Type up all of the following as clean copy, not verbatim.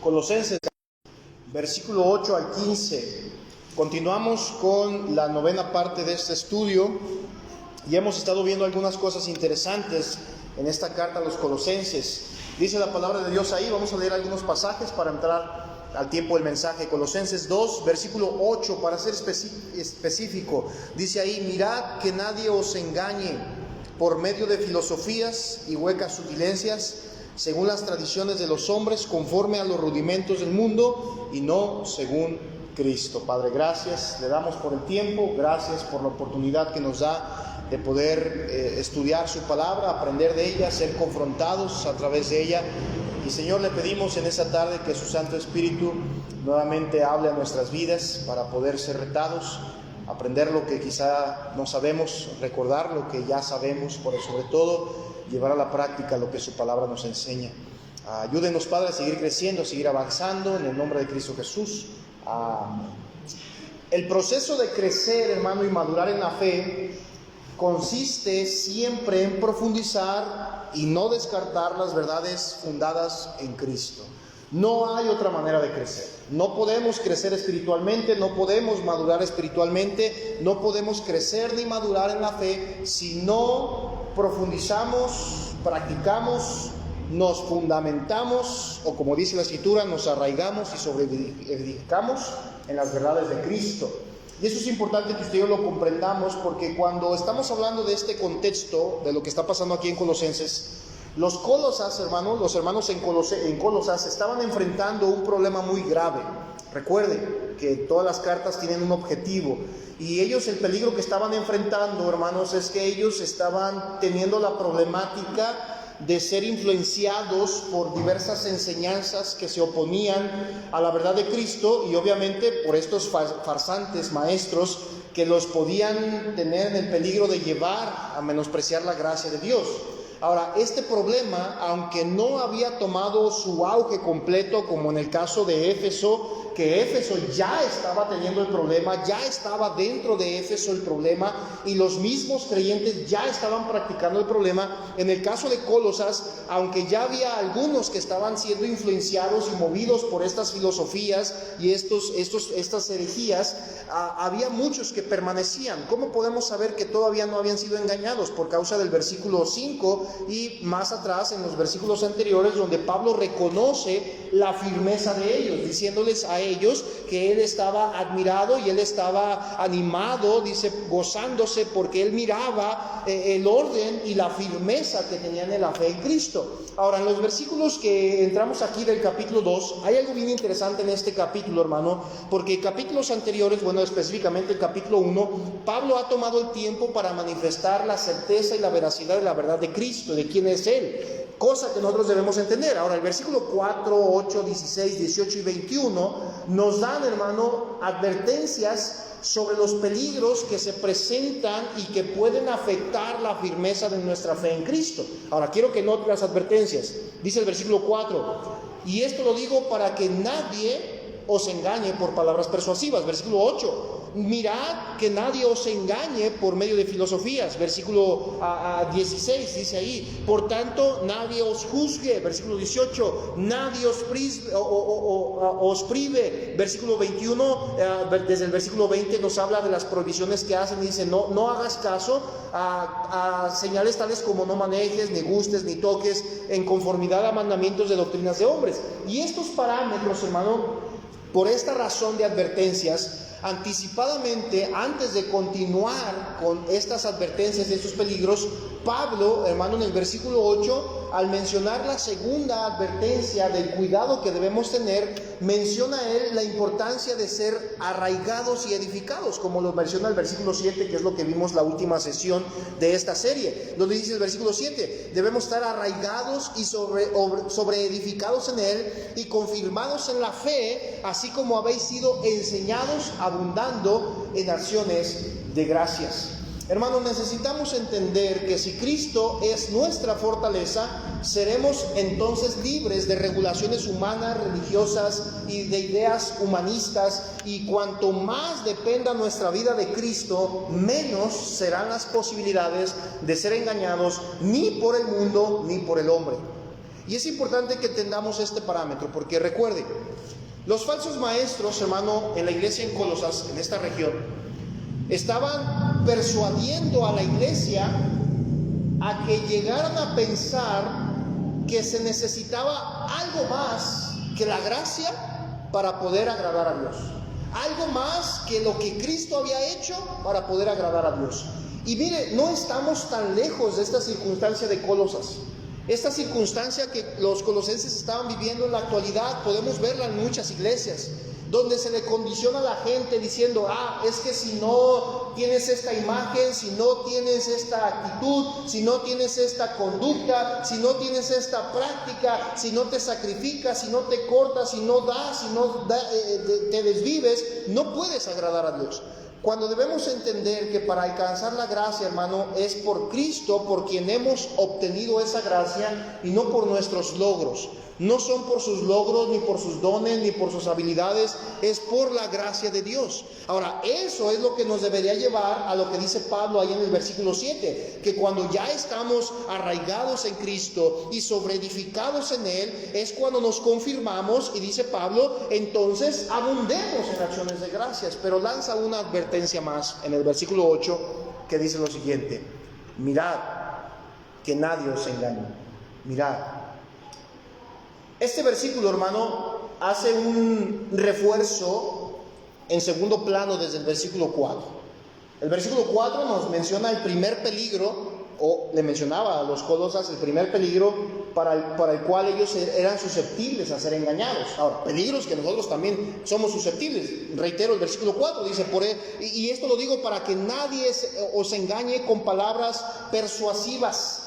Colosenses, versículo 8 al 15. Continuamos con la novena parte de este estudio y hemos estado viendo algunas cosas interesantes en esta carta a los Colosenses. Dice la palabra de Dios ahí, vamos a leer algunos pasajes para entrar al tiempo del mensaje. Colosenses 2, versículo 8, para ser específico, dice ahí: mirad que nadie os engañe por medio de filosofías y huecas sutilencias, según las tradiciones de los hombres, conforme a los rudimentos del mundo, y no según Cristo. Padre, gracias, le damos por el tiempo, gracias por la oportunidad que nos da de poder estudiar su palabra, aprender de ella, ser confrontados a través de ella. Y Señor, le pedimos en esta tarde que su Santo Espíritu nuevamente hable a nuestras vidas para poder ser retados, aprender lo que quizá no sabemos, recordar lo que ya sabemos, pero sobre todo llevar a la práctica lo que su palabra nos enseña. Ayúdenos, Padre, a seguir creciendo, a seguir avanzando en el nombre de Cristo Jesús. El proceso de crecer, hermano, y madurar en la fe consiste siempre en profundizar y no descartar las verdades fundadas en Cristo. No hay otra manera de crecer. No podemos crecer espiritualmente, no podemos madurar espiritualmente, no podemos crecer ni madurar en la fe si no profundizamos, practicamos, nos fundamentamos, o como dice la Escritura, nos arraigamos y sobreedificamos en las verdades de Cristo. Y eso es importante que usted y yo lo comprendamos, porque cuando estamos hablando de este contexto, de lo que está pasando aquí en Colosenses, los Colosas, hermanos, los hermanos en Colosas estaban enfrentando un problema muy grave. Recuerde que todas las cartas tienen un objetivo, y ellos, el peligro que estaban enfrentando, hermanos, es que ellos estaban teniendo la problemática de ser influenciados por diversas enseñanzas que se oponían a la verdad de Cristo, y obviamente por estos farsantes maestros que los podían tener en el peligro de llevar a menospreciar la gracia de Dios. Ahora, este problema, aunque no había tomado su auge completo como en el caso de Éfeso, que Éfeso ya estaba teniendo el problema, ya estaba dentro de Éfeso el problema, y los mismos creyentes ya estaban practicando el problema. En el caso de Colosas, aunque ya había algunos que estaban siendo influenciados y movidos por estas filosofías y estas herejías, había muchos que permanecían. ¿Cómo podemos saber que todavía no habían sido engañados? Por causa del versículo 5 y más atrás en los versículos anteriores, donde Pablo reconoce la firmeza de ellos, diciéndoles a ellos que él estaba admirado y él estaba animado, dice, gozándose, porque él miraba el orden y la firmeza que tenían en la fe en Cristo. Ahora, en los versículos que entramos aquí del capítulo 2, hay algo bien interesante en este capítulo, hermano, porque capítulos anteriores, bueno, específicamente el capítulo 1, Pablo ha tomado el tiempo para manifestar la certeza y la veracidad de la verdad de Cristo, de quién es Él, cosa que nosotros debemos entender. Ahora, el versículo 4, 8, 16, 18 y 21 nos dan, hermano, advertencias sobre los peligros que se presentan y que pueden afectar la firmeza de nuestra fe en Cristo. Ahora, quiero que note las advertencias. Dice el versículo 4: y esto lo digo para que nadie os engañe por palabras persuasivas. Versículo 8: mirad que nadie os engañe por medio de filosofías. Versículo 16 dice ahí: por tanto nadie os juzgue. Versículo 18: nadie os prive. Versículo 21, desde el versículo 20 nos habla de las prohibiciones que hacen y dice: no hagas caso a señales tales como no manejes, ni gustes, ni toques, en conformidad a mandamientos de doctrinas de hombres. Y estos parámetros, hermano, por esta razón de advertencias, anticipadamente, antes de continuar con estas advertencias de estos peligros, Pablo, hermano, en el versículo 8, al mencionar la segunda advertencia del cuidado que debemos tener, menciona él la importancia de ser arraigados y edificados, como lo menciona el versículo 7, que es lo que vimos la última sesión de esta serie. Lo dice el versículo 7: debemos estar arraigados y sobreedificados en él y confirmados en la fe, así como habéis sido enseñados, abundando en acciones de gracias. Hermanos, necesitamos entender que si Cristo es nuestra fortaleza, seremos entonces libres de regulaciones humanas, religiosas y de ideas humanistas, y cuanto más dependa nuestra vida de Cristo, menos serán las posibilidades de ser engañados ni por el mundo ni por el hombre. Y es importante que entendamos este parámetro, porque recuerde, los falsos maestros, hermano, en la iglesia en Colosas, en esta región, estaban persuadiendo a la iglesia a que llegaran a pensar que se necesitaba algo más que la gracia para poder agradar a Dios. Algo más que lo que Cristo había hecho para poder agradar a Dios. Y mire, no estamos tan lejos de esta circunstancia de Colosas. Esta circunstancia que los colosenses estaban viviendo en la actualidad, podemos verla en muchas iglesias, donde se le condiciona a la gente diciendo, es que si no tienes esta imagen, si no tienes esta actitud, si no tienes esta conducta, si no tienes esta práctica, si no te sacrificas, si no te cortas, si no das, te desvives, no puedes agradar a Dios. Cuando debemos entender que para alcanzar la gracia, hermano, es por Cristo por quien hemos obtenido esa gracia y no por nuestros logros. No son por sus logros, ni por sus dones, ni por sus habilidades, es por la gracia de Dios. Ahora, eso es lo que nos debería llevar a lo que dice Pablo ahí en el versículo 7, que cuando ya estamos arraigados en Cristo y sobreedificados en Él, es cuando nos confirmamos, y dice Pablo, entonces abundemos en acciones de gracias. Pero lanza una advertencia más en el versículo 8, que dice lo siguiente: mirad que nadie os engañe. Mirad. Este versículo, hermano, hace un refuerzo en segundo plano desde el versículo 4. El versículo 4 nos menciona el primer peligro, o le mencionaba a los Colosas el primer peligro para el cual ellos eran susceptibles a ser engañados. Ahora, peligros que nosotros también somos susceptibles. Reitero, el versículo 4 dice, y esto lo digo para que nadie os engañe con palabras persuasivas.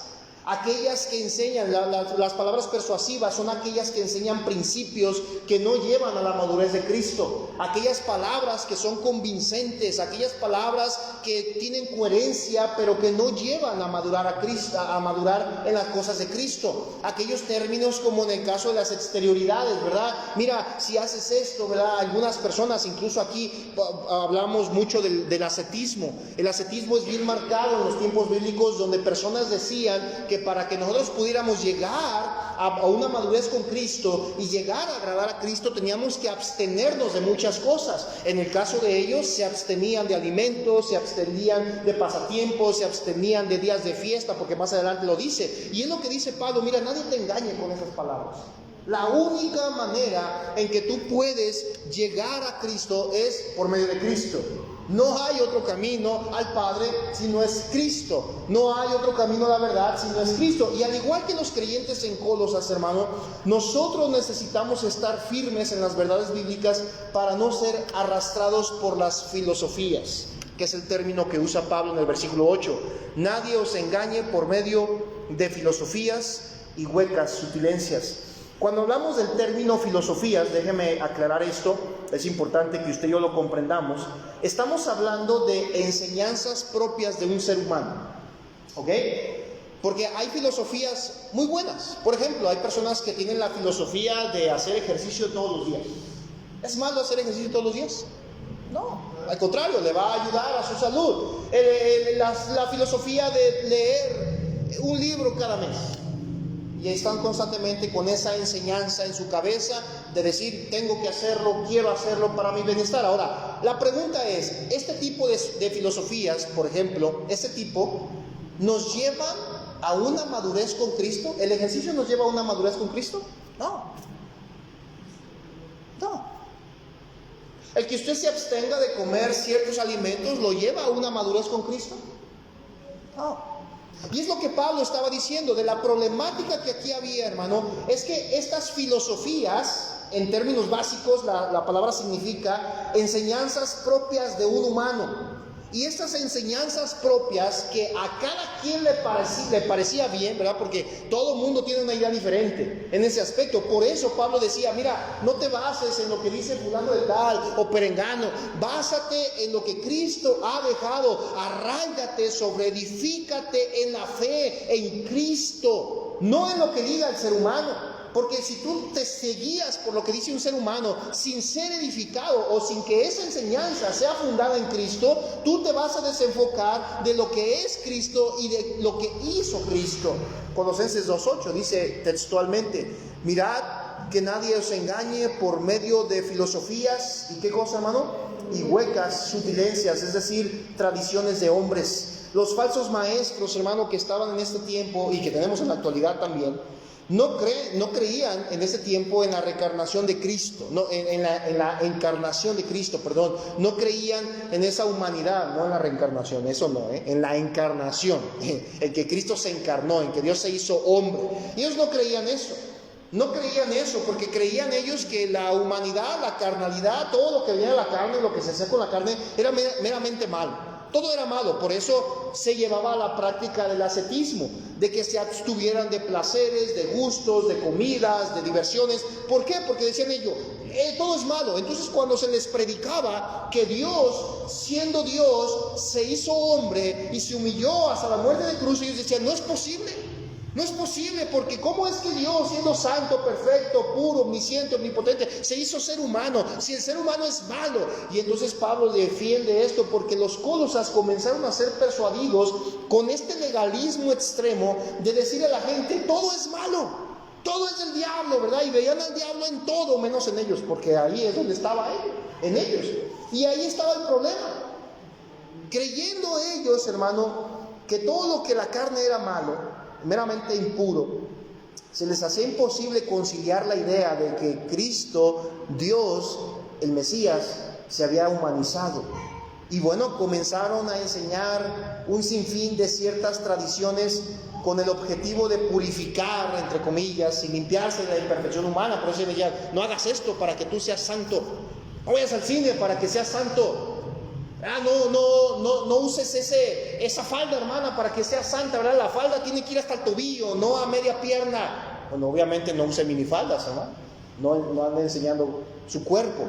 Aquellas que enseñan, las palabras persuasivas son aquellas que enseñan principios que no llevan a la madurez de Cristo. Aquellas palabras que son convincentes, aquellas palabras que tienen coherencia, pero que no llevan a madurar a Cristo, a madurar en las cosas de Cristo. Aquellos términos como en el caso de las exterioridades, ¿verdad? Mira, si haces esto, ¿verdad? Algunas personas, incluso aquí hablamos mucho del ascetismo. El ascetismo es bien marcado en los tiempos bíblicos, donde personas decían que para que nosotros pudiéramos llegar a una madurez con Cristo y llegar a agradar a Cristo, teníamos que abstenernos de muchas cosas. En el caso de ellos, se abstenían de alimentos, se abstenían de pasatiempos, se abstenían de días de fiesta, porque más adelante lo dice. Y es lo que dice Pablo: mira, nadie te engañe con esas palabras. La única manera en que tú puedes llegar a Cristo es por medio de Cristo. No hay otro camino al Padre si no es Cristo. No hay otro camino a la verdad si no es Cristo. Y al igual que los creyentes en Colosas, hermano, nosotros necesitamos estar firmes en las verdades bíblicas para no ser arrastrados por las filosofías, que es el término que usa Pablo en el versículo 8. Nadie os engañe por medio de filosofías y huecas sutilencias. Cuando hablamos del término filosofías, déjeme aclarar esto, es importante que usted y yo lo comprendamos. Estamos hablando de enseñanzas propias de un ser humano, ¿ok? Porque hay filosofías muy buenas. Por ejemplo, hay personas que tienen la filosofía de hacer ejercicio todos los días. ¿Es malo hacer ejercicio todos los días? No, al contrario, le va a ayudar a su salud. La filosofía de leer un libro cada mes. Y están constantemente con esa enseñanza en su cabeza de decir, tengo que hacerlo, quiero hacerlo para mi bienestar. Ahora, la pregunta es, este tipo de filosofías, por ejemplo, este tipo, ¿nos llevan a una madurez con Cristo? ¿El ejercicio nos lleva a una madurez con Cristo? No. ¿El que usted se abstenga de comer ciertos alimentos lo lleva a una madurez con Cristo? No. Y es lo que Pablo estaba diciendo de la problemática que aquí había, hermano, es que estas filosofías, en términos básicos, la palabra significa enseñanzas propias de un humano. Y estas enseñanzas propias que a cada quien le parecía bien, ¿verdad? Porque todo el mundo tiene una idea diferente en ese aspecto. Por eso Pablo decía, mira, no te bases en lo que dice fulano de tal o perengano. Básate en lo que Cristo ha dejado. Arráigate, sobreedifícate en la fe, en Cristo. No en lo que diga el ser humano. Porque si tú te seguías por lo que dice un ser humano sin ser edificado o sin que esa enseñanza sea fundada en Cristo, tú te vas a desenfocar de lo que es Cristo y de lo que hizo Cristo. Colosenses 2:8 dice textualmente: mirad que nadie os engañe por medio de filosofías y qué cosa, hermano, y huecas sutilencias, es decir, tradiciones de hombres. Los falsos maestros, hermano, que estaban en este tiempo y que tenemos en la actualidad también, no creían en ese tiempo en la reencarnación de Cristo, en la encarnación de Cristo, perdón. No creían en esa humanidad, no en la reencarnación, eso no, en la encarnación, en que Cristo se encarnó, en que Dios se hizo hombre. Ellos no creían eso. No creían eso, porque creían ellos que la humanidad, la carnalidad, todo lo que venía de la carne, lo que se hacía con la carne, era meramente malo. Todo era malo. Por eso se llevaba a la práctica del ascetismo, de que se abstuvieran de placeres, de gustos, de comidas, de diversiones. ¿Por qué? Porque decían ellos, todo es malo. Entonces, cuando se les predicaba que Dios, siendo Dios, se hizo hombre y se humilló hasta la muerte de cruz, ellos decían, no es posible. No es posible, porque ¿cómo es que Dios, siendo santo, perfecto, puro, omnisciente, omnipotente, se hizo ser humano? Si el ser humano es malo. Y entonces Pablo defiende esto, porque los Cólosas comenzaron a ser persuadidos con este legalismo extremo de decir a la gente, todo es malo, todo es del diablo, ¿verdad? Y veían al diablo en todo, menos en ellos, porque ahí es donde estaba él, en ellos. Y ahí estaba el problema. Creyendo ellos, hermano, que todo lo que la carne era malo, meramente impuro, se les hacía imposible conciliar la idea de que Cristo, Dios, el Mesías, se había humanizado. Y bueno, comenzaron a enseñar un sinfín de ciertas tradiciones con el objetivo de purificar, entre comillas, y limpiarse de la imperfección humana. Por eso decían, no hagas esto para que tú seas santo, no vayas al cine para que seas santo. No uses esa falda, hermana, para que sea santa, ¿verdad? La falda tiene que ir hasta el tobillo, no a media pierna. Bueno, obviamente no use minifaldas, hermano. No ande enseñando su cuerpo.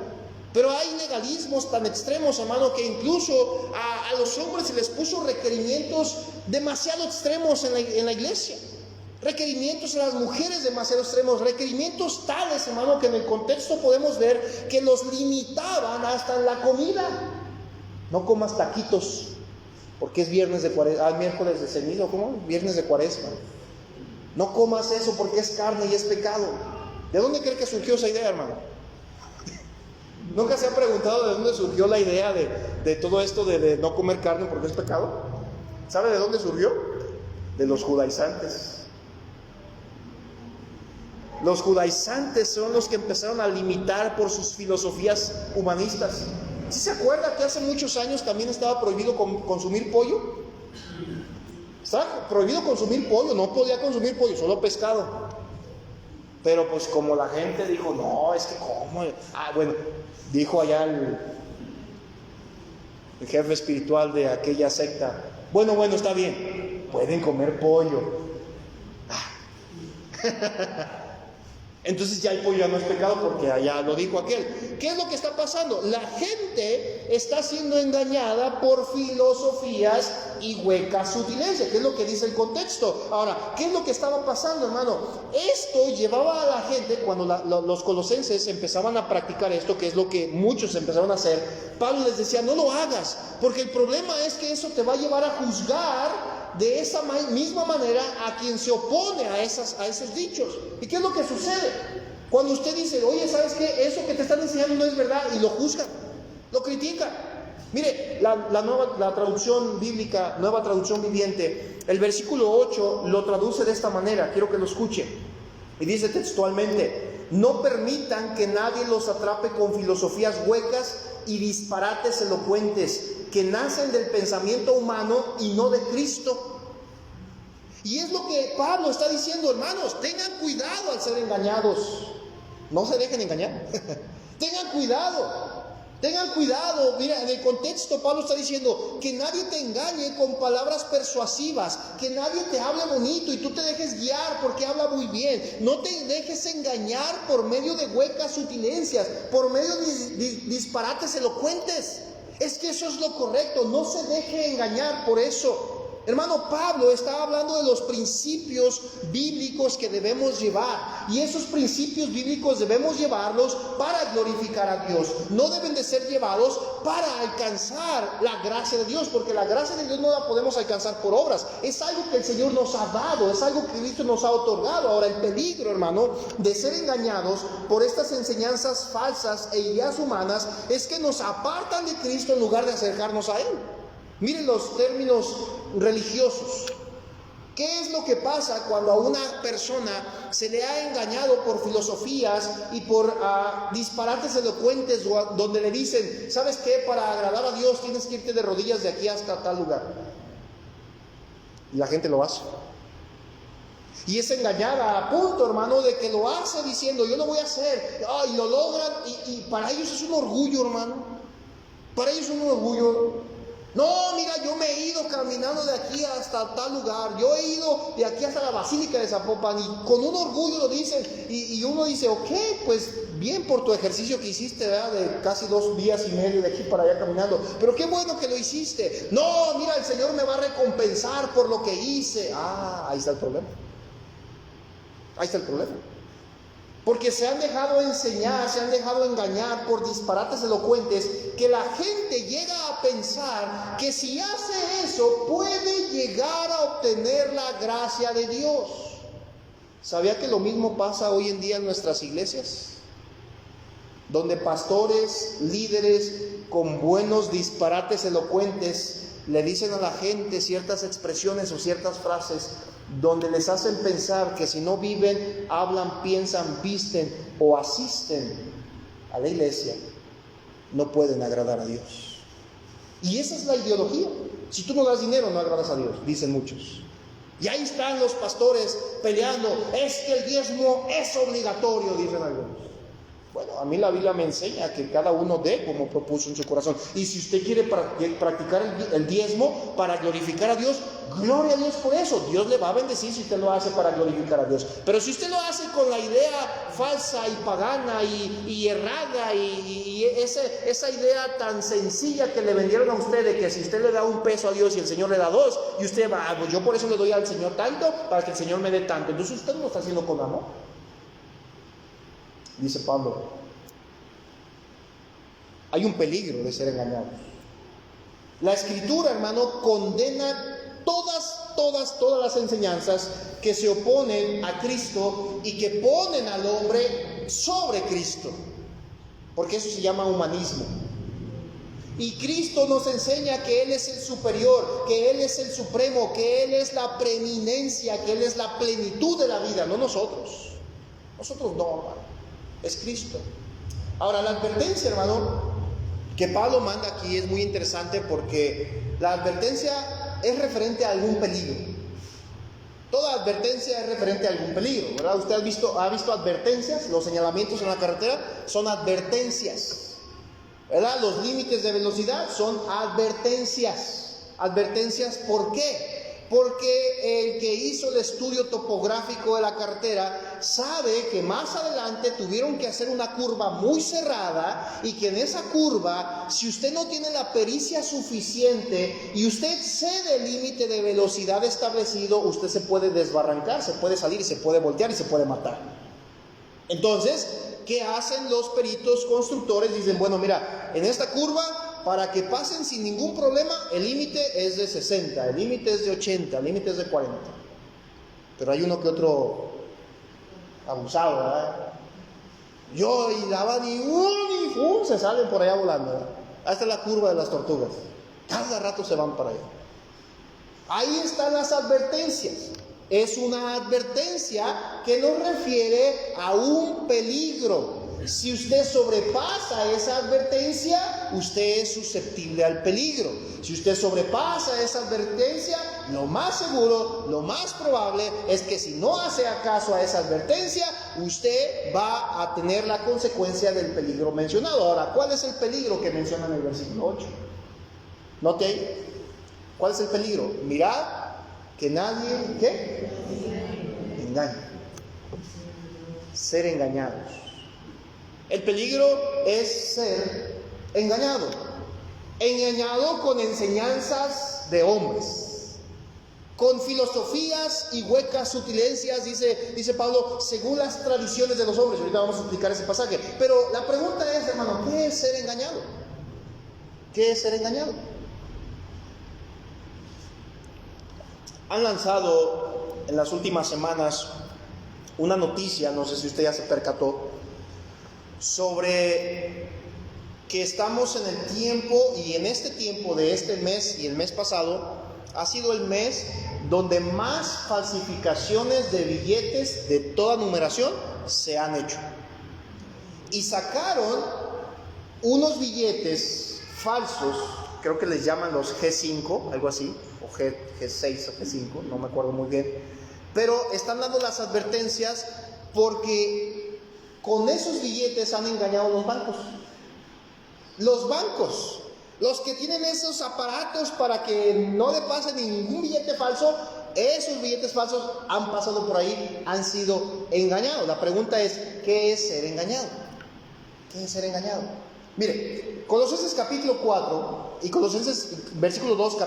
Pero hay legalismos tan extremos, hermano, que incluso a los hombres se les puso requerimientos demasiado extremos en la iglesia. Requerimientos a las mujeres demasiado extremos, requerimientos tales, hermano, que en el contexto podemos ver que los limitaban hasta en la comida. No comas taquitos, porque es viernes de cuaresma, miércoles de ceniza, ¿cómo? Viernes de cuaresma. No comas eso porque es carne y es pecado. ¿De dónde cree que surgió esa idea, hermano? ¿Nunca se ha preguntado de dónde surgió la idea de todo esto de no comer carne porque es pecado? ¿Sabe de dónde surgió? De los judaizantes. Los judaizantes son los que empezaron a limitar por sus filosofías humanistas. ¿Sí se acuerda que hace muchos años también estaba prohibido consumir pollo? Estaba prohibido consumir pollo, no podía consumir pollo, solo pescado. Pero pues como la gente dijo, no, es que ¿cómo? Bueno, dijo allá el jefe espiritual de aquella secta, bueno, está bien, pueden comer pollo. Entonces ya el pollo ya no es pecado porque allá lo dijo aquel. ¿Qué es lo que está pasando? La gente está siendo engañada por filosofías y huecas sutilencias, que es lo que dice el contexto. Ahora, ¿qué es lo que estaba pasando, hermano? Esto llevaba a la gente, cuando los colosenses empezaban a practicar esto, que es lo que muchos empezaron a hacer, Pablo les decía, no lo hagas, porque el problema es que eso te va a llevar a juzgar de esa misma manera a quien se opone a esos dichos. ¿Y qué es lo que sucede? Cuando usted dice, oye, ¿sabes qué? Eso que te están enseñando no es verdad, y lo juzgan, lo critican. Mire, la traducción bíblica, Nueva Traducción Viviente, el versículo 8 lo traduce de esta manera, quiero que lo escuche. Y dice textualmente, no permitan que nadie los atrape con filosofías huecas y disparates elocuentes que nacen del pensamiento humano y no de Cristo. Y es lo que Pablo está diciendo, hermanos, tengan cuidado al ser engañados. No se dejen engañar. Tengan cuidado. Mira, en el contexto Pablo está diciendo que nadie te engañe con palabras persuasivas, que nadie te hable bonito y tú te dejes guiar porque habla muy bien. No te dejes engañar por medio de huecas sutilencias, por medio de disparates elocuentes. Es que eso es lo correcto, no se deje engañar por eso. Hermano, Pablo está hablando de los principios bíblicos que debemos llevar. Y esos principios bíblicos debemos llevarlos para glorificar a Dios. No deben de ser llevados para alcanzar la gracia de Dios, porque la gracia de Dios no la podemos alcanzar por obras. Es algo que el Señor nos ha dado, es algo que Cristo nos ha otorgado. Ahora, el peligro, hermano, de ser engañados por estas enseñanzas falsas e ideas humanas es que nos apartan de Cristo en lugar de acercarnos a Él. Miren los términos religiosos. ¿Qué es lo que pasa cuando a una persona se le ha engañado por filosofías y por disparates elocuentes donde le dicen, ¿sabes qué? Para agradar a Dios tienes que irte de rodillas de aquí hasta tal lugar. Y la gente lo hace. Y es engañada a punto, hermano, de que lo hace diciendo, yo lo voy a hacer. Y lo logran y para ellos es un orgullo, hermano. Para ellos es un orgullo. No, mira, yo me he ido caminando de aquí hasta tal lugar, yo he ido de aquí hasta la Basílica de Zapopan, y con un orgullo lo dicen, y uno dice, ok, pues bien por tu ejercicio que hiciste, ¿verdad? De casi 2 días y medio de aquí para allá caminando, pero qué bueno que lo hiciste. No, mira, el Señor me va a recompensar por lo que hice. Ahí está el problema. Ahí está el problema. Porque se han dejado enseñar, se han dejado engañar por disparates elocuentes, que la gente llega a pensar que si hace eso puede llegar a obtener la gracia de Dios. ¿Sabía que lo mismo pasa hoy en día en nuestras iglesias? Donde pastores, líderes con buenos disparates elocuentes le dicen a la gente ciertas expresiones o ciertas frases donde les hacen pensar que si no viven, hablan, piensan, visten o asisten a la iglesia, no pueden agradar a Dios. Y esa es la ideología. Si tú no das dinero, no agradas a Dios, dicen muchos. Y ahí están los pastores peleando, es que el diezmo es obligatorio, dicen algunos. Bueno, a mí la Biblia me enseña que cada uno dé como propuso en su corazón. Y si usted quiere practicar el diezmo para glorificar a Dios, gloria a Dios por eso. Dios le va a bendecir si usted lo hace para glorificar a Dios. Pero si usted lo hace con la idea falsa y pagana y errada y esa idea tan sencilla que le vendieron a usted de que si usted le da $1 a Dios y el Señor le da 2, y usted va, pues yo por eso le doy al Señor tanto para que el Señor me dé tanto. Entonces usted no lo está haciendo con amor. Dice Pablo, hay un peligro de ser engañados. La Escritura, hermano, condena todas las enseñanzas que se oponen a Cristo y que ponen al hombre sobre Cristo, porque eso se llama humanismo. Y Cristo nos enseña que Él es el superior, que Él es el supremo, que Él es la preeminencia, que Él es la plenitud de la vida, no nosotros. Nosotros no, hermano. Es Cristo. Ahora, la advertencia, hermano, que Pablo manda aquí es muy interesante, porque la advertencia es referente a algún peligro. Toda advertencia es referente a algún peligro, ¿verdad? Usted ha visto advertencias, los señalamientos en la carretera son advertencias, ¿verdad? Los límites de velocidad son advertencias. Advertencias, ¿por qué? Porque el que hizo el estudio topográfico de la carretera sabe que más adelante tuvieron que hacer una curva muy cerrada, y que en esa curva, si usted no tiene la pericia suficiente y usted cede el límite de velocidad establecido, usted se puede desbarrancar, se puede salir y se puede voltear y se puede matar. Entonces, ¿qué hacen los peritos constructores? Dicen, bueno, mira, en esta curva, para que pasen sin ningún problema, el límite es de 60, el límite es de 80, el límite es de 40. Pero hay uno que otro abusado, ¿verdad? Y daban y se salen por allá volando, ¿verdad? Esta es la curva de las tortugas. Cada rato se van para allá. Ahí están las advertencias. Es una advertencia que nos refiere a un peligro. Si usted sobrepasa esa advertencia, usted es susceptible al peligro. Si usted sobrepasa esa advertencia, lo más seguro, lo más probable es que si no hace caso a esa advertencia, usted va a tener la consecuencia del peligro mencionado. Ahora, ¿cuál es el peligro que menciona en el versículo 8? Note ahí. ¿Cuál es el peligro? Mirad que nadie, ¿qué? Engañe. Ser engañados. El peligro es ser engañado. Engañado con enseñanzas de hombres. con filosofías y huecas sutilencias, dice Pablo, según las tradiciones de los hombres. Ahorita vamos a explicar ese pasaje. Pero la pregunta es, hermano, ¿qué es ser engañado? ¿Qué es ser engañado? Han lanzado en las últimas semanas una noticia, no sé si usted ya se percató, sobre que estamos en el tiempo, y en este tiempo de este mes y el mes pasado, ha sido el mes donde más falsificaciones de billetes de toda numeración se han hecho. Y sacaron unos billetes falsos, creo que les llaman los G5, algo así, o G6 o G5, no me acuerdo muy bien, pero están dando las advertencias porque con esos billetes han engañado a los bancos. Los bancos, los que tienen esos aparatos para que no le pase ningún billete falso, esos billetes falsos han pasado por ahí, han sido engañados. La pregunta es, ¿qué es ser engañado? ¿Qué es ser engañado? Mire, Colosenses capítulo 4 y Colosenses versículo 2,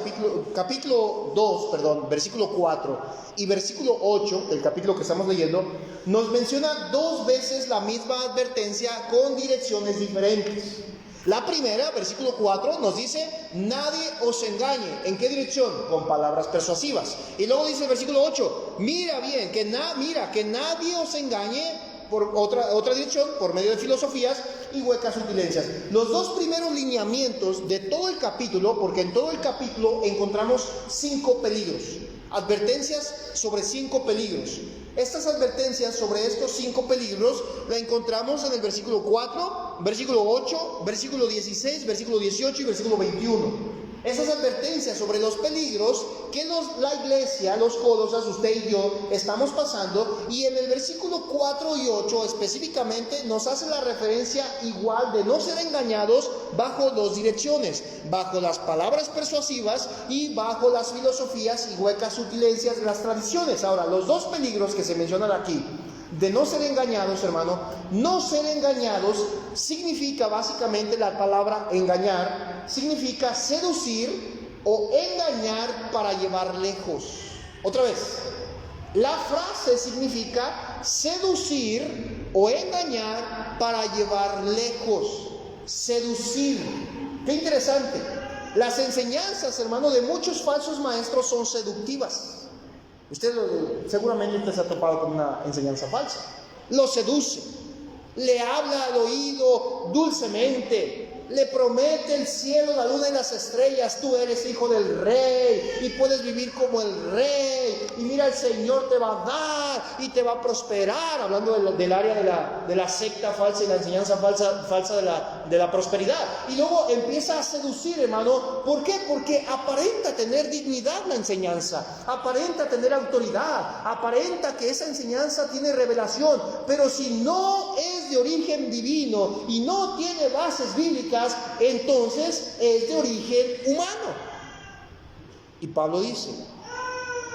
capítulo 2, versículo 4 y versículo 8, el capítulo que estamos leyendo, nos menciona dos veces la misma advertencia con direcciones diferentes. La primera, versículo 4, nos dice, nadie os engañe. ¿En qué dirección? Con palabras persuasivas. Y luego dice el versículo 8, mira bien, que nadie os engañe por otra dirección, por medio de filosofías y huecas sutilencias. Los dos primeros lineamientos de todo el capítulo, porque en todo el capítulo encontramos 5 peligros, advertencias sobre 5 peligros. Estas advertencias sobre estos 5 peligros la encontramos en el versículo 4, versículo 8, versículo 16, versículo 18 y versículo 21. Esas advertencias sobre los peligros que la iglesia, los Colosas, usted y yo estamos pasando, y en el versículo 4 y 8 específicamente nos hace la referencia igual de no ser engañados bajo dos direcciones, bajo las palabras persuasivas y bajo las filosofías y huecas sutilencias de las tradiciones. Ahora, los dos peligros que se mencionan aquí, de no ser engañados, hermano, no ser engañados significa básicamente la palabra engañar, significa seducir o engañar para llevar lejos. Otra vez, la frase significa seducir o engañar para llevar lejos, seducir. Qué interesante. Las enseñanzas, hermano, de muchos falsos maestros son seductivas. Seguramente se ha topado con una enseñanza falsa. Lo seduce, le habla al oído dulcemente, le promete el cielo, la luna y las estrellas. Tú eres hijo del rey y puedes vivir como el rey, y mira, el Señor te va a dar y te va a prosperar, hablando del área de la secta falsa y la enseñanza falsa de la prosperidad. Y luego empieza a seducir, hermano. ¿Por qué? Porque aparenta tener dignidad la enseñanza, aparenta tener autoridad, aparenta que esa enseñanza tiene revelación, pero si no es de origen divino y no tiene bases bíblicas, entonces es de origen humano. Y Pablo dice,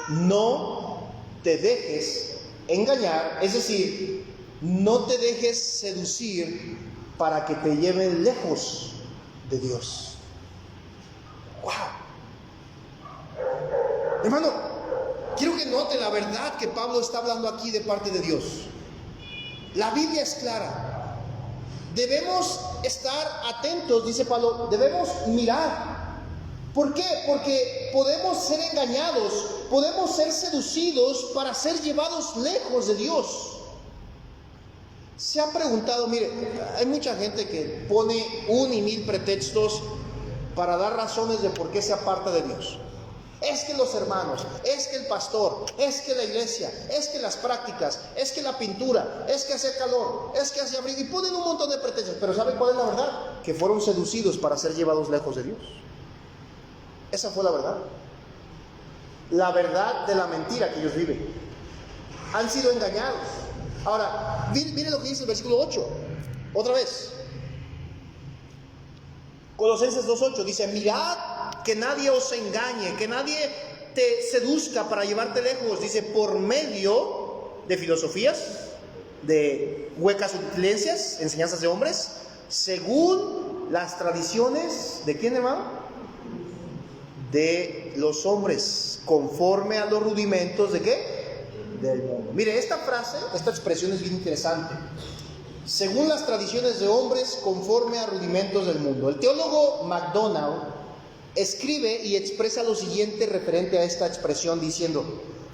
no te dejes engañar, es decir, no te dejes seducir para que te lleven lejos de Dios. ¡Wow! Hermano, quiero que note la verdad que Pablo está hablando aquí de parte de Dios. La Biblia es clara. Debemos estar atentos, dice Pablo, debemos mirar. ¿Por qué? Porque podemos ser engañados, podemos ser seducidos para ser llevados lejos de Dios. Se ha preguntado, mire, hay mucha gente que pone 1 y 1000 pretextos para dar razones de por qué se aparta de Dios. Es que los hermanos, es que el pastor, es que la iglesia, es que las prácticas, es que la pintura, es que hace calor, es que hace abrigo, y ponen un montón de pretextos. Pero ¿saben cuál es la verdad? Que fueron seducidos para ser llevados lejos de Dios. Esa fue la verdad. La verdad de la mentira que ellos viven. Han sido engañados. Ahora, miren lo que dice el versículo 8. Otra vez. Colosenses 2:8 dice, mirad que nadie os engañe, que nadie te seduzca para llevarte lejos. Dice, por medio de filosofías, de huecas sutilencias, enseñanzas de hombres, según las tradiciones, ¿de quién, hermano? De los hombres. conforme a los rudimentos ¿de qué? Del mundo. Mire, esta frase, esta expresión es bien interesante. Según las tradiciones de hombres, conforme a rudimentos del mundo. El teólogo MacDonald escribe y expresa lo siguiente referente a esta expresión diciendo: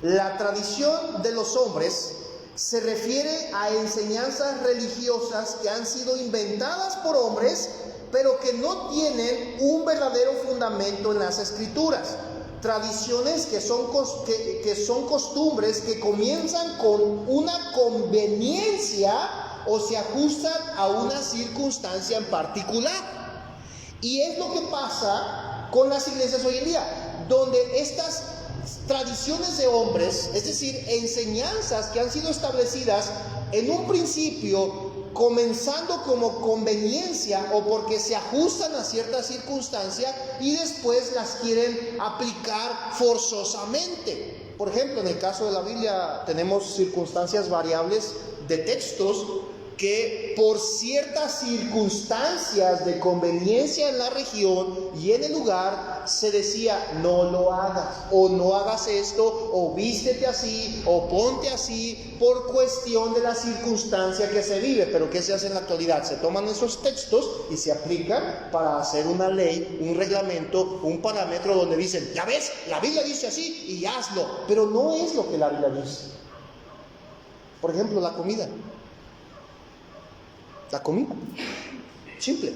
la tradición de los hombres se refiere a enseñanzas religiosas que han sido inventadas por hombres, pero que no tienen un verdadero fundamento en las Escrituras. Tradiciones que son costumbres que comienzan con una conveniencia o se ajustan a una circunstancia en particular. Y es lo que pasa con las iglesias hoy en día, donde estas tradiciones de hombres, es decir, enseñanzas que han sido establecidas en un principio, comenzando como conveniencia o porque se ajustan a cierta circunstancia, y después las quieren aplicar forzosamente. Por ejemplo, en el caso de la Biblia tenemos circunstancias variables de textos que por ciertas circunstancias de conveniencia en la región y en el lugar se decía: no lo hagas, o no hagas esto, o vístete así, o ponte así, por cuestión de la circunstancia que se vive. Pero ¿qué se hace en la actualidad? Se toman esos textos y se aplican para hacer una ley, un reglamento, un parámetro donde dicen: ya ves, la Biblia dice así y hazlo. Pero no es lo que la Biblia dice. Por ejemplo, la comida. La comida, simple.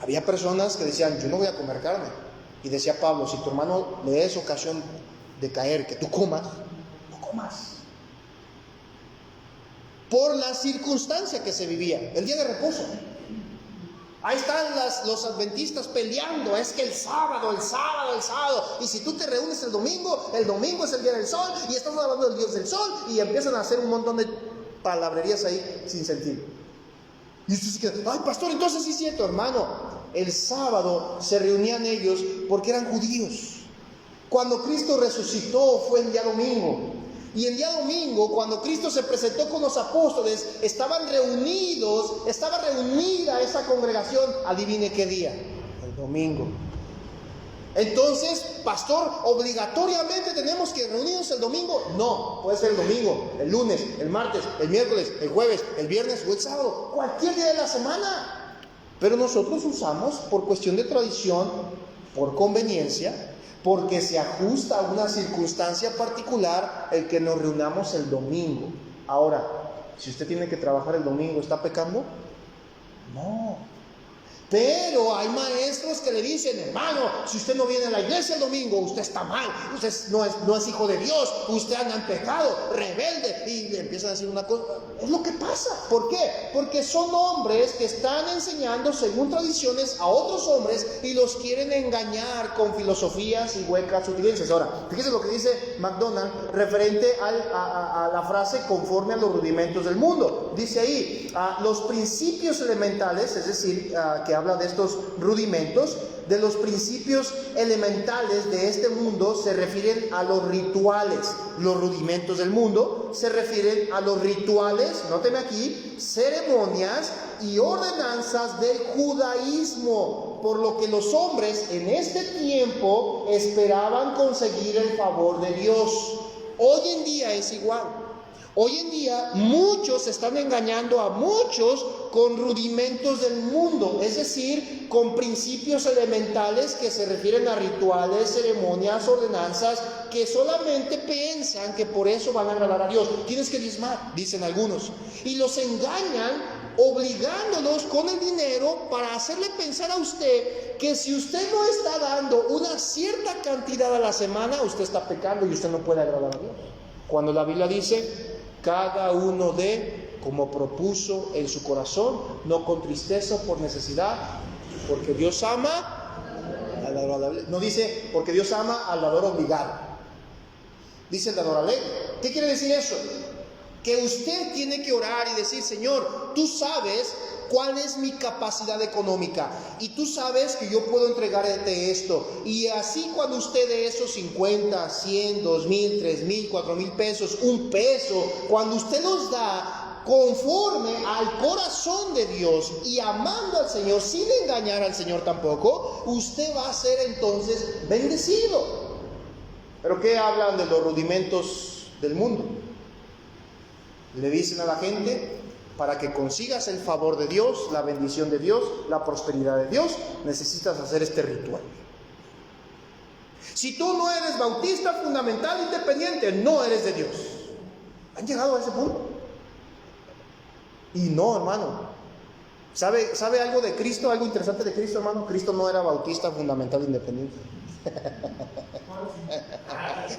Había personas que decían: yo no voy a comer carne. Y decía Pablo: si tu hermano le es ocasión de caer, que tú comas, no comas. Por la circunstancia que se vivía, el día de reposo. Ahí están los adventistas peleando: es que el sábado. Y si tú te reúnes el domingo es el día del sol, y estamos hablando del Dios del sol, y empiezan a hacer un montón de palabrerías ahí sin sentido. Y usted se queda: ay, pastor, entonces sí es cierto. Hermano, el sábado se reunían ellos porque eran judíos. Cuando Cristo resucitó fue el día domingo. Y el día domingo, cuando Cristo se presentó con los apóstoles, estaba reunida esa congregación. Adivine qué día: el domingo. Entonces, pastor, ¿obligatoriamente tenemos que reunirnos el domingo? No, puede ser el domingo, el lunes, el martes, el miércoles, el jueves, el viernes o el sábado, cualquier día de la semana. Pero nosotros usamos, por cuestión de tradición, por conveniencia, porque se ajusta a una circunstancia particular, el que nos reunamos el domingo. Ahora, si usted tiene que trabajar el domingo, ¿está pecando? No. Pero hay maestros que le dicen: hermano, si usted no viene a la iglesia el domingo, usted está mal, usted no es hijo de Dios, usted anda en pecado, rebelde, y le empiezan a decir una cosa. Es lo que pasa. ¿Por qué? Porque son hombres que están enseñando según tradiciones a otros hombres y los quieren engañar con filosofías y huecas sutilezas. Ahora, fíjese lo que dice MacDonald referente a la frase conforme a los rudimentos del mundo. Dice ahí: los principios elementales, es decir, que habla de estos rudimentos, de los principios elementales de este mundo, se refieren a los rituales. Los rudimentos del mundo se refieren a los rituales, nóteme aquí, ceremonias y ordenanzas del judaísmo, por lo que los hombres en este tiempo esperaban conseguir el favor de Dios. Hoy en día es igual. Hoy en día muchos están engañando a muchos con rudimentos del mundo, es decir, con principios elementales que se refieren a rituales, ceremonias, ordenanzas, que solamente piensan que por eso van a agradar a Dios. Tienes que diezmar, dicen algunos, y los engañan obligándolos con el dinero para hacerle pensar a usted que si usted no está dando una cierta cantidad a la semana, usted está pecando y usted no puede agradar a Dios. Cuando la Biblia dice: cada uno dé como propuso en su corazón, no con tristeza o por necesidad, porque Dios ama al dador alegre. No dice porque Dios ama al dador obligado, dice el dador alegre. ¿Qué quiere decir eso? Que usted tiene que orar y decir: Señor, tú sabes cuál es mi capacidad económica y tú sabes que yo puedo entregarte esto. Y así, cuando usted dé esos 50, 100, 2,000, 3,000, 4,000 pesos, $1, cuando usted los da conforme al corazón de Dios y amando al Señor, sin engañar al Señor tampoco, usted va a ser entonces bendecido. ¿Pero qué hablan de los rudimentos del mundo? Le dicen a la gente, para que consigas el favor de Dios, la bendición de Dios, la prosperidad de Dios, necesitas hacer este ritual. Si tú no eres bautista, fundamental, independiente, no eres de Dios. ¿Han llegado a ese punto? Y no, hermano. ¿Sabe algo de Cristo? Algo interesante de Cristo, hermano. Cristo no era bautista, fundamental, independiente.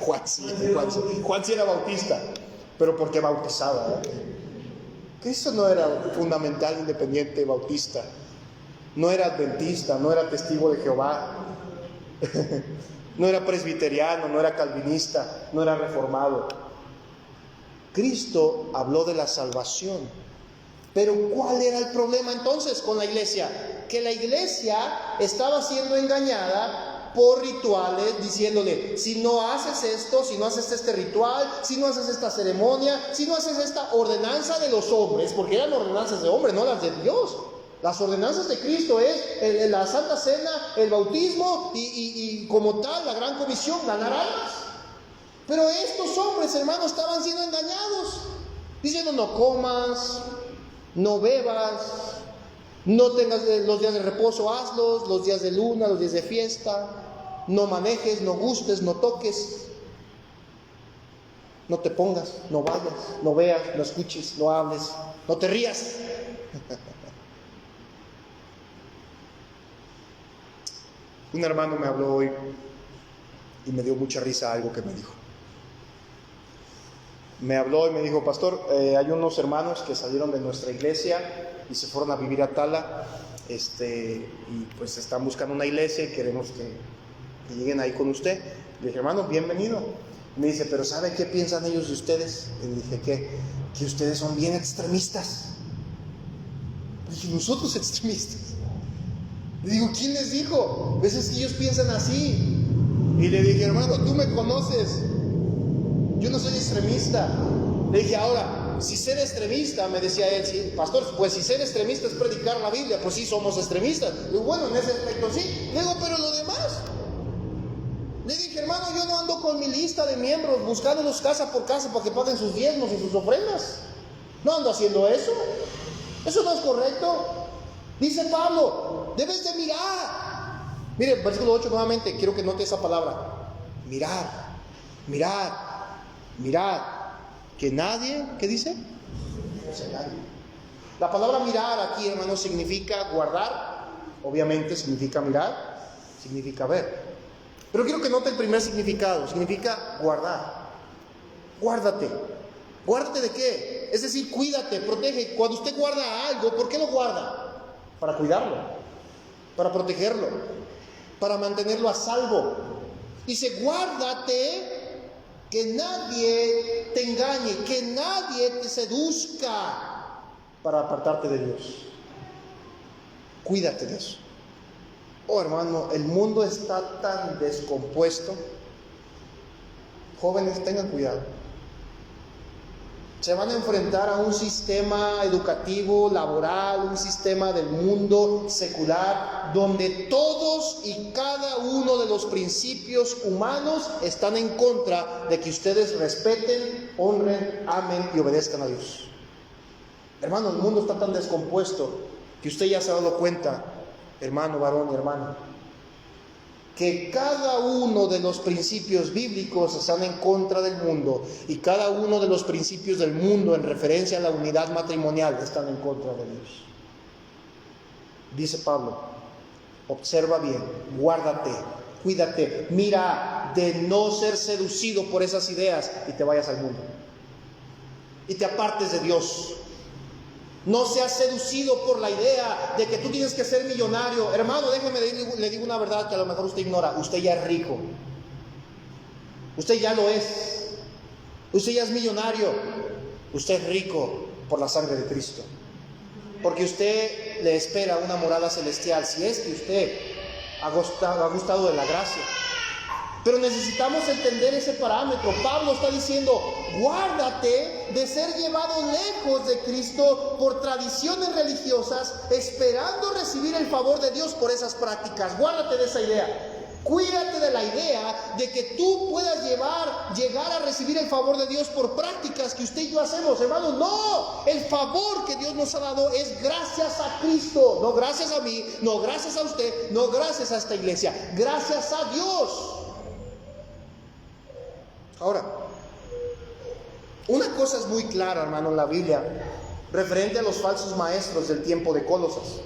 Juan sí era bautista, pero porque bautizaba, ¿eh? Cristo no era fundamental, independiente, bautista. No era adventista, no era testigo de Jehová. No era presbiteriano, no era calvinista, no era reformado. Cristo habló de la salvación. Pero ¿cuál era el problema entonces con la iglesia? Que la iglesia estaba siendo engañada por rituales, diciéndole, si no haces esto, si no haces este ritual, si no haces esta ceremonia, si no haces esta ordenanza de los hombres, porque eran ordenanzas de hombres, no las de Dios. Las ordenanzas de Cristo es la Santa Cena, el bautismo y como tal la gran comisión, ganar almas. Pero estos hombres, hermanos, estaban siendo engañados, diciendo no comas, no bebas, no tengas los días de reposo, hazlos, los días de luna, los días de fiesta, no manejes, no gustes, no toques, no te pongas, no vayas, no veas, no escuches, no hables, no te rías. Un hermano me habló hoy y me dio mucha risa algo que me dijo. Me habló y me dijo, pastor, hay unos hermanos que salieron de nuestra iglesia y se fueron a vivir a Tala, y pues están buscando una iglesia y queremos que lleguen ahí con usted. Le dije, hermano, bienvenido. Me dice, pero ¿sabe qué piensan ellos de ustedes? Le dije, que ustedes son bien extremistas. Le dije, nosotros extremistas. Le digo, ¿quién les dijo? A veces que ellos piensan así. Y le dije, hermano, tú me conoces. Yo no soy extremista. Le dije, ahora, si ser extremista, me decía él, sí, pastor, pues si ser extremista es predicar la Biblia, pues sí somos extremistas. Le digo, bueno, en ese aspecto sí. Le digo, pero lo demás. Le dije, hermano, yo no ando con mi lista de miembros buscándolos casa por casa para que paguen sus diezmos y sus ofrendas. No ando haciendo eso. Eso no es correcto. Dice Pablo, debes de mirar. Mire, versículo 8 nuevamente, quiero que note esa palabra. Mirar, mirar. Mirad, que nadie, ¿qué dice? No se engañe. La palabra mirar aquí, hermanos, significa guardar. Obviamente significa mirar, significa ver. Pero quiero que note el primer significado. Significa guardar. Guárdate. ¿Guárdate de qué? Es decir, cuídate, protege. Cuando usted guarda algo, ¿por qué lo guarda? Para cuidarlo, para protegerlo, para mantenerlo a salvo. Dice, guárdate, que nadie te engañe, que nadie te seduzca para apartarte de Dios. Cuídate de eso. Oh, hermano, el mundo está tan descompuesto. Jóvenes, tengan cuidado. Se van a enfrentar a un sistema educativo, laboral, un sistema del mundo secular, donde todos y cada uno de los principios humanos están en contra de que ustedes respeten, honren, amen y obedezcan a Dios. Hermano, el mundo está tan descompuesto que usted ya se ha dado cuenta, hermano, varón y hermana, que cada uno de los principios bíblicos están en contra del mundo y cada uno de los principios del mundo en referencia a la unidad matrimonial están en contra de Dios. Dice Pablo, observa bien, guárdate, cuídate, mira de no ser seducido por esas ideas y te vayas al mundo y te apartes de Dios. No seas seducido por la idea de que tú tienes que ser millonario. Hermano, déjeme le digo una verdad que a lo mejor usted ignora. Usted ya es rico. Usted ya lo es. Usted ya es millonario. Usted es rico por la sangre de Cristo. Porque usted le espera una morada celestial, si es que usted ha gustado de la gracia. Pero necesitamos entender ese parámetro. Pablo está diciendo, guárdate de ser llevado lejos de Cristo por tradiciones religiosas, esperando recibir el favor de Dios por esas prácticas. Guárdate de esa idea. Cuídate de la idea de que tú puedas llegar a recibir el favor de Dios por prácticas que usted y yo hacemos, hermano. No, el favor que Dios nos ha dado es gracias a Cristo, no gracias a mí, no gracias a usted, no gracias a esta iglesia, gracias a Dios. Ahora, una cosa es muy clara, hermano, en la Biblia, referente a los falsos maestros del tiempo de Colosas.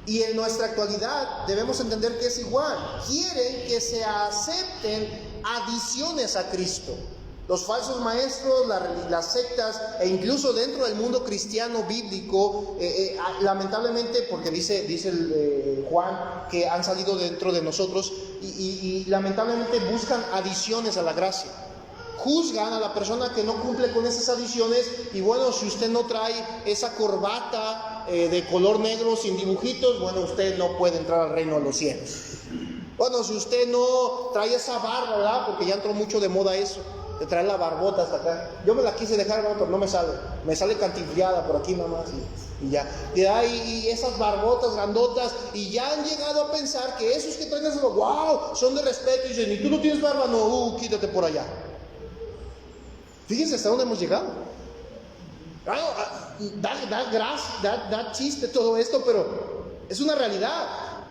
Y en nuestra actualidad debemos entender que es igual. Quieren que se acepten adiciones a Cristo. Los falsos maestros, las sectas, e incluso dentro del mundo cristiano bíblico, lamentablemente, porque dice Juan que han salido dentro de nosotros y lamentablemente buscan adiciones a la gracia. Juzgan a la persona que no cumple con esas adiciones, y bueno, si usted no trae esa corbata de color negro sin dibujitos, bueno, usted no puede entrar al reino de los cielos. Bueno, si usted no trae esa barba, ¿verdad? Porque ya entró mucho de moda eso, de traer la barbota hasta acá. Yo me la quise dejar, hermano, pero no me sale cantinfriada por aquí nomás y ya. Y esas barbotas grandotas, y ya han llegado a pensar que esos que traen eso, wow, son de respeto, y dicen, ¿y tú no tienes barba? No, quítate por allá. Fíjense hasta dónde hemos llegado. Claro, da chiste todo esto, pero es una realidad.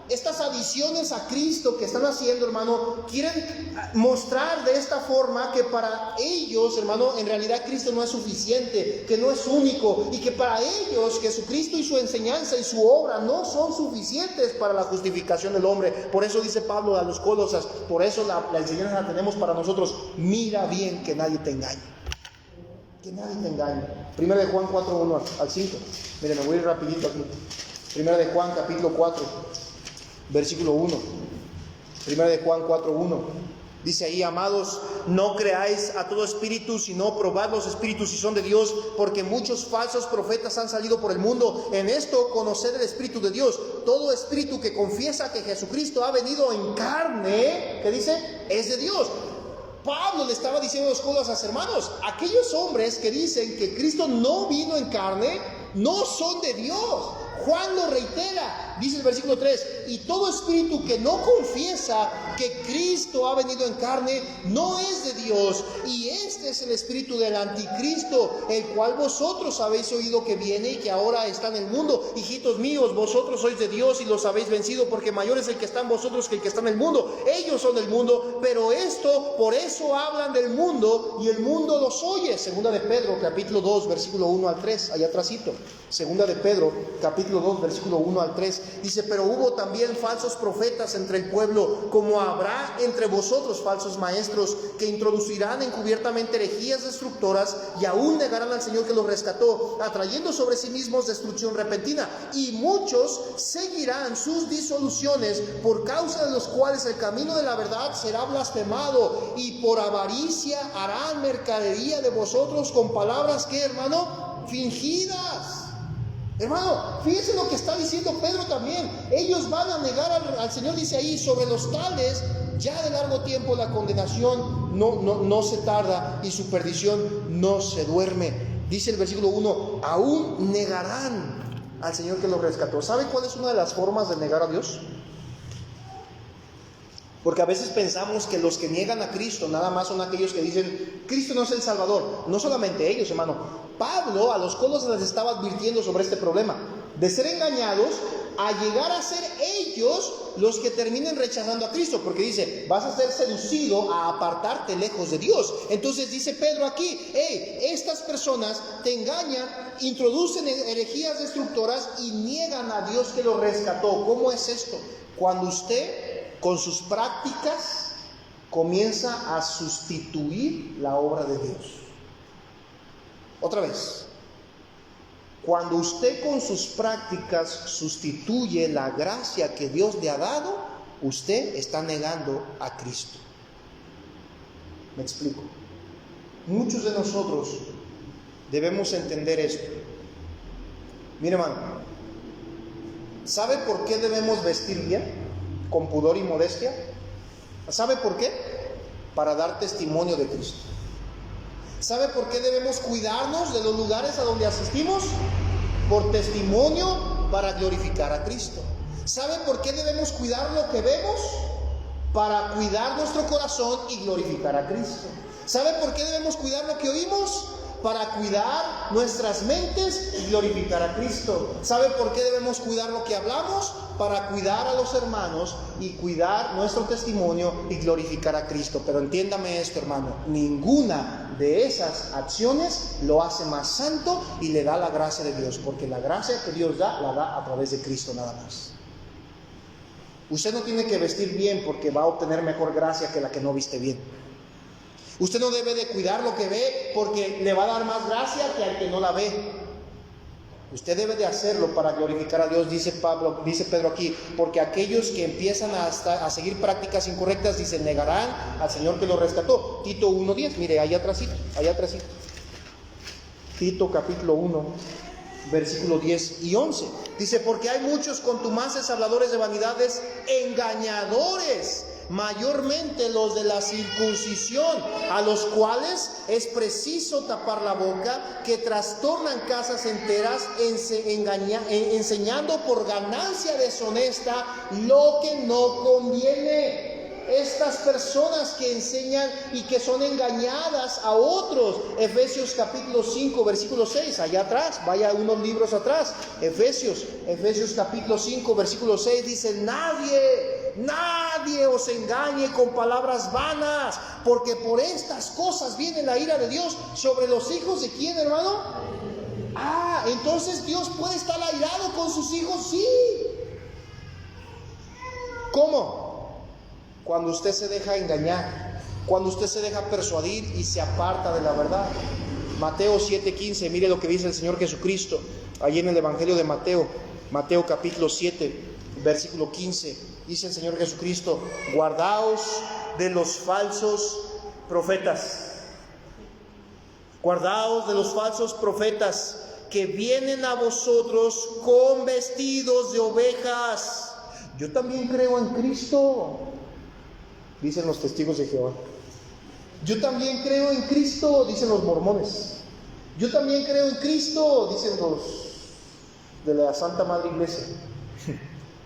Estas adiciones a Cristo que están haciendo, hermano, quieren mostrar de esta forma que para ellos, hermano, en realidad Cristo no es suficiente, que no es único, y que para ellos Jesucristo y su enseñanza y su obra no son suficientes para la justificación del hombre. Por eso dice Pablo a los Colosas, por eso la enseñanza la tenemos para nosotros: mira bien que nadie te engañe. Que nadie te engañe. Primera de Juan 4, 1 al 5. Miren, me voy a ir rapidito aquí. Primera de Juan, capítulo 4, versículo 1. Primera de Juan 4, 1. Dice ahí: amados, no creáis a todo espíritu, sino probad los espíritus si son de Dios, porque muchos falsos profetas han salido por el mundo. En esto conoced el Espíritu de Dios. Todo espíritu que confiesa que Jesucristo ha venido en carne, ¿qué dice? Es de Dios. Pablo le estaba diciendo a los Colosas, hermanos, aquellos hombres que dicen que Cristo no vino en carne, no son de Dios. Juan lo reitera, dice el versículo 3: y todo espíritu que no confiesa que Cristo ha venido en carne, no es de Dios. Y este es el espíritu del anticristo, el cual vosotros habéis oído que viene y que ahora está en el mundo. Hijitos míos, vosotros sois de Dios y los habéis vencido, porque mayor es el que está en vosotros que el que está en el mundo. Ellos son del mundo, pero por eso hablan del mundo, y el mundo los oye. Segunda de Pedro, capítulo 2, versículo 1 al 3, allá atrásito. Segunda de Pedro, capítulo 2, versículo 1 al 3, dice: pero hubo también falsos profetas entre el pueblo, como habrá entre vosotros falsos maestros, que introducirán encubiertamente herejías destructoras, y aún negarán al Señor que los rescató, atrayendo sobre sí mismos destrucción repentina. Y muchos seguirán sus disoluciones, por causa de los cuales el camino de la verdad será blasfemado, y por avaricia harán mercadería de vosotros con palabras que, hermano, fingidas. Hermano, fíjense lo que está diciendo Pedro también. Ellos van a negar al Señor, dice ahí: sobre los tales ya de largo tiempo la condenación no se tarda, y su perdición no se duerme. Dice el versículo 1: aún negarán al Señor que los rescató. ¿Sabe cuál es una de las formas de negar a Dios? Porque a veces pensamos que los que niegan a Cristo nada más son aquellos que dicen Cristo no es el Salvador. No solamente ellos, hermano. Pablo a los Colosas les estaba advirtiendo sobre este problema, de ser engañados a llegar a ser ellos los que terminen rechazando a Cristo, porque dice: vas a ser seducido a apartarte lejos de Dios. Entonces dice Pedro aquí: estas personas te engañan, introducen herejías destructoras y niegan a Dios que los rescató. ¿Cómo es esto? Cuando usted con sus prácticas comienza a sustituir la obra de Dios. Otra vez, cuando usted con sus prácticas sustituye la gracia que Dios le ha dado, usted está negando a Cristo. Me explico. Muchos de nosotros debemos entender esto. Mire, hermano, ¿sabe por qué debemos vestir bien? Con pudor y modestia. ¿Sabe por qué? Para dar testimonio de Cristo. ¿Sabe por qué debemos cuidarnos de los lugares a donde asistimos? Por testimonio, para glorificar a Cristo. ¿Sabe por qué debemos cuidar lo que vemos? para cuidar nuestro corazón y glorificar a Cristo. ¿Sabe por qué debemos cuidar lo que oímos? Para cuidar nuestras mentes y glorificar a Cristo. ¿Sabe por qué debemos cuidar lo que hablamos? Para cuidar a los hermanos y cuidar nuestro testimonio y glorificar a Cristo. Pero entiéndame esto, hermano, ninguna de esas acciones lo hace más santo y le da la gracia de Dios, porque la gracia que Dios da, la da a través de Cristo nada más. Usted no tiene que vestir bien porque va a obtener mejor gracia que la que no viste bien. Usted no debe de cuidar lo que ve porque le va a dar más gracia que al que no la ve. Usted debe de hacerlo para glorificar a Dios, dice Pedro aquí, porque aquellos que empiezan a seguir prácticas incorrectas, dice, negarán al Señor que los rescató. Tito 1:10, mire, allá atrásito. Tito capítulo 1, versículo 10 y 11. Dice, porque hay muchos contumaces, habladores de vanidades, engañadores, mayormente los de la circuncisión, a los cuales es preciso tapar la boca, que trastornan casas enteras, enseñando por ganancia deshonesta lo que no conviene. Estas personas que enseñan y que son engañadas a otros. Efesios capítulo 5 versículo 6, allá atrás, vaya unos libros atrás. Efesios capítulo 5 versículo 6 dice, nadie os engañe con palabras vanas, porque por estas cosas viene la ira de Dios sobre los hijos de ¿quién, hermano? Entonces Dios puede estar airado con sus hijos, sí. ¿Cómo? Cuando usted se deja engañar, cuando usted se deja persuadir y se aparta de la verdad. Mateo 7:15, mire lo que dice el Señor Jesucristo, allí en el Evangelio de Mateo capítulo 7, versículo 15, dice el Señor Jesucristo, guardaos de los falsos profetas. Guardaos de los falsos profetas que vienen a vosotros con vestidos de ovejas. Yo también creo en Cristo, dicen los testigos de Jehová. Yo también creo en Cristo, dicen los mormones. Yo también creo en Cristo, dicen los de la Santa Madre Iglesia.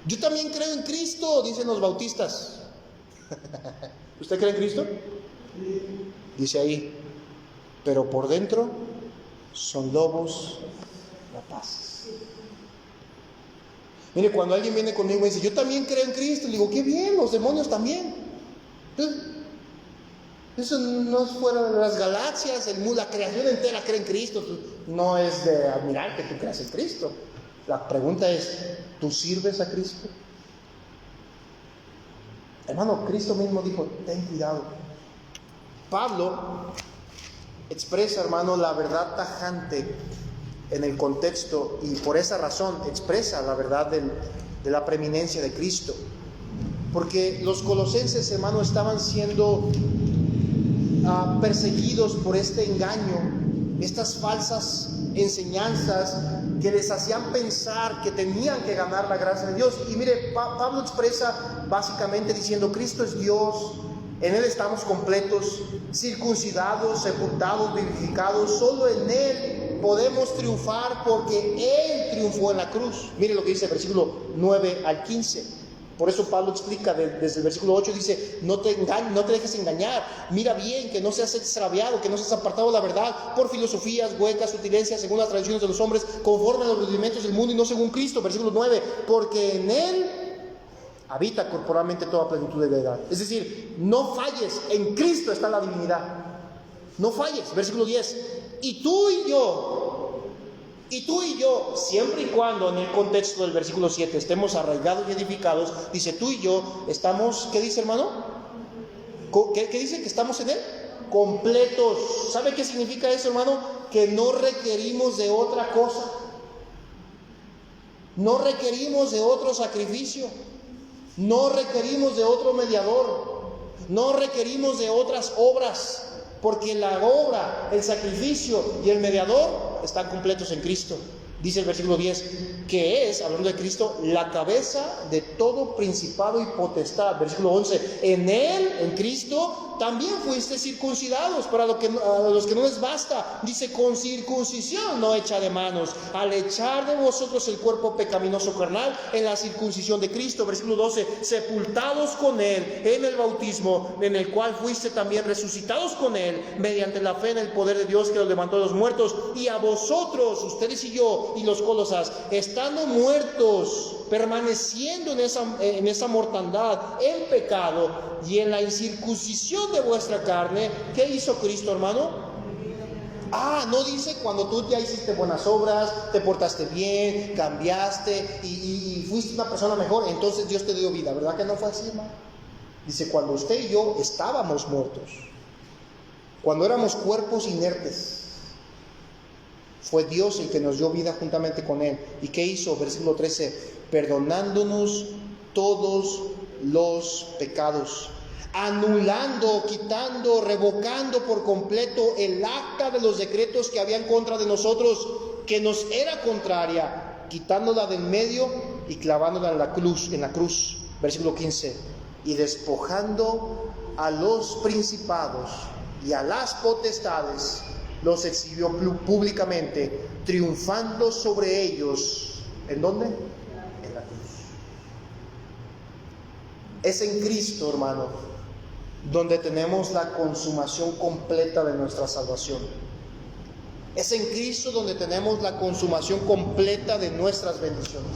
Yo también creo en Cristo, dicen los bautistas. ¿Usted cree en Cristo? Dice ahí, pero por dentro son lobos rapaces. Mire, cuando alguien viene conmigo y dice, yo también creo en Cristo, le digo, qué bien, los demonios también. Eso no es fuera de las galaxias, la creación entera cree en Cristo. No es de admirar que tú creas en Cristo. La pregunta es, ¿tú sirves a Cristo? Hermano, Cristo mismo dijo, ten cuidado. Pablo expresa, hermano, la verdad tajante en el contexto, y por esa razón expresa la verdad de la preeminencia de Cristo. Porque los colosenses, hermano, estaban siendo perseguidos por este engaño, estas falsas enseñanzas que les hacían pensar que tenían que ganar la gracia de Dios. Y mire, Pablo expresa básicamente diciendo, Cristo es Dios, en Él estamos completos, circuncidados, sepultados, vivificados, solo en Él podemos triunfar porque Él triunfó en la cruz. Mire lo que dice el versículo 9 al 15. Por eso Pablo explica desde el versículo 8, dice, no te dejes engañar, mira bien, que no seas extraviado, que no seas apartado de la verdad, por filosofías huecas, sutilencias, según las tradiciones de los hombres, conforme a los rudimentos del mundo y no según Cristo. Versículo 9, porque en Él habita corporalmente toda plenitud de deidad. Es decir, no falles, en Cristo está la divinidad. No falles. Versículo 10, y tú y yo, siempre y cuando en el contexto del versículo 7 estemos arraigados y edificados, dice, tú y yo estamos, ¿qué dice, hermano? ¿Qué dice? Que estamos en Él, completos. ¿Sabe qué significa eso, hermano? Que no requerimos de otra cosa, no requerimos de otro sacrificio, no requerimos de otro mediador, no requerimos de otras obras, porque la obra, el sacrificio y el mediador están completos en Cristo. Dice el versículo 10, que es, hablando de Cristo, la cabeza de todo principado y potestad. Versículo 11, en Él, en Cristo, también fuiste circuncidados, para a los que no les basta, dice, con circuncisión no hecha de manos, al echar de vosotros el cuerpo pecaminoso carnal en la circuncisión de Cristo. Versículo 12, sepultados con Él en el bautismo, en el cual fuiste también resucitados con Él, mediante la fe en el poder de Dios que los levantó de los muertos, y a vosotros, ustedes y yo, y los Colosas, estando muertos, permaneciendo en esa mortandad, en pecado y en la incircuncisión de vuestra carne. ¿Qué hizo Cristo, hermano? No dice cuando tú ya hiciste buenas obras, te portaste bien, cambiaste y fuiste una persona mejor, entonces Dios te dio vida. ¿Verdad que no fue así, hermano? Dice, cuando usted y yo estábamos muertos, cuando éramos cuerpos inertes, fue Dios el que nos dio vida juntamente con Él. ¿Y qué hizo? Versículo 13, perdonándonos todos los pecados, anulando, quitando, revocando por completo el acta de los decretos que había en contra de nosotros, que nos era contraria, quitándola del medio y clavándola en la cruz. Versículo 15, y despojando a los principados y a las potestades, los exhibió públicamente, triunfando sobre ellos. ¿En dónde? En la cruz. Es en Cristo, hermano, donde tenemos la consumación completa de nuestra salvación. Es en Cristo donde tenemos la consumación completa de nuestras bendiciones.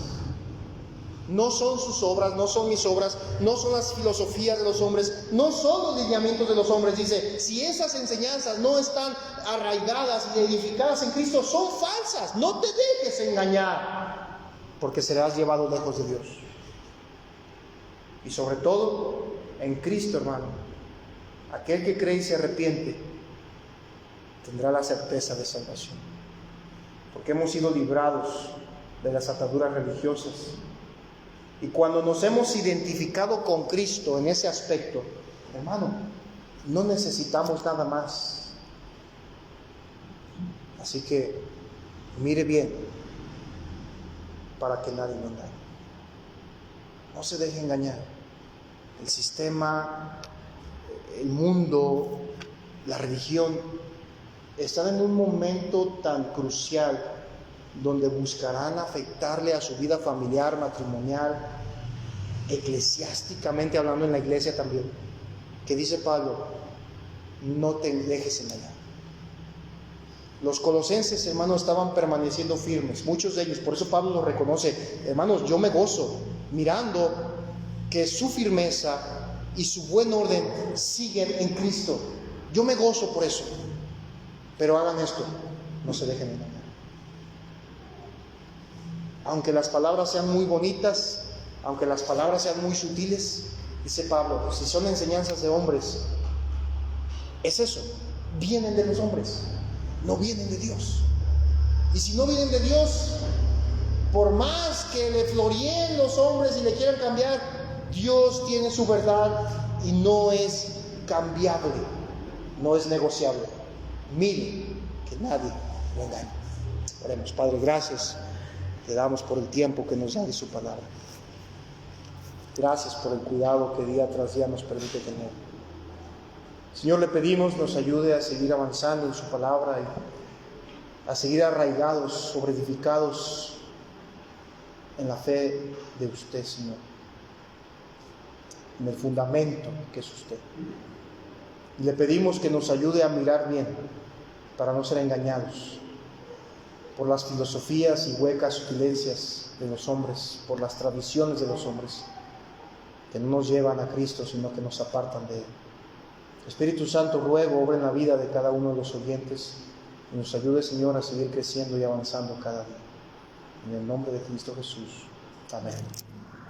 No son sus obras, no son mis obras, no son las filosofías de los hombres, no son los lineamientos de los hombres. Dice, si esas enseñanzas no están arraigadas y edificadas en Cristo, son falsas. No te dejes engañar, porque serás llevado lejos de Dios. Y sobre todo, en Cristo, hermano, aquel que cree y se arrepiente tendrá la certeza de salvación, porque hemos sido librados de las ataduras religiosas. Y cuando nos hemos identificado con Cristo en ese aspecto, hermano, no necesitamos nada más. Así que mire bien para que nadie lo engañe. No se deje engañar. El sistema, el mundo, la religión están en un momento tan crucial donde buscarán afectarle a su vida familiar, matrimonial, eclesiásticamente hablando en la iglesia también. Que dice Pablo, no te dejes engañar. Los colosenses, hermanos, estaban permaneciendo firmes, muchos de ellos, por eso Pablo los reconoce. Hermanos, yo me gozo mirando que su firmeza y su buen orden siguen en Cristo. Yo me gozo por eso. Pero hagan esto, no se dejen engañar. Aunque las palabras sean muy bonitas, aunque las palabras sean muy sutiles, dice Pablo, si son enseñanzas de hombres, es eso, vienen de los hombres, no vienen de Dios. Y si no vienen de Dios, por más que le floríen los hombres y le quieran cambiar, Dios tiene su verdad y no es cambiable, no es negociable. Mire que nadie lo engañe. Oremos. Padre, gracias te damos por el tiempo que nos da de su palabra. Gracias por el cuidado que día tras día nos permite tener. Señor, le pedimos nos ayude a seguir avanzando en su palabra y a seguir arraigados, sobreedificados en la fe de usted, Señor, en el fundamento que es usted. Y le pedimos que nos ayude a mirar bien para no ser engañados por las filosofías y huecas sutilencias de los hombres, por las tradiciones de los hombres, que no nos llevan a Cristo, sino que nos apartan de Él. Espíritu Santo, ruego, obra en la vida de cada uno de los oyentes y nos ayude, Señor, a seguir creciendo y avanzando cada día. En el nombre de Cristo Jesús. Amén.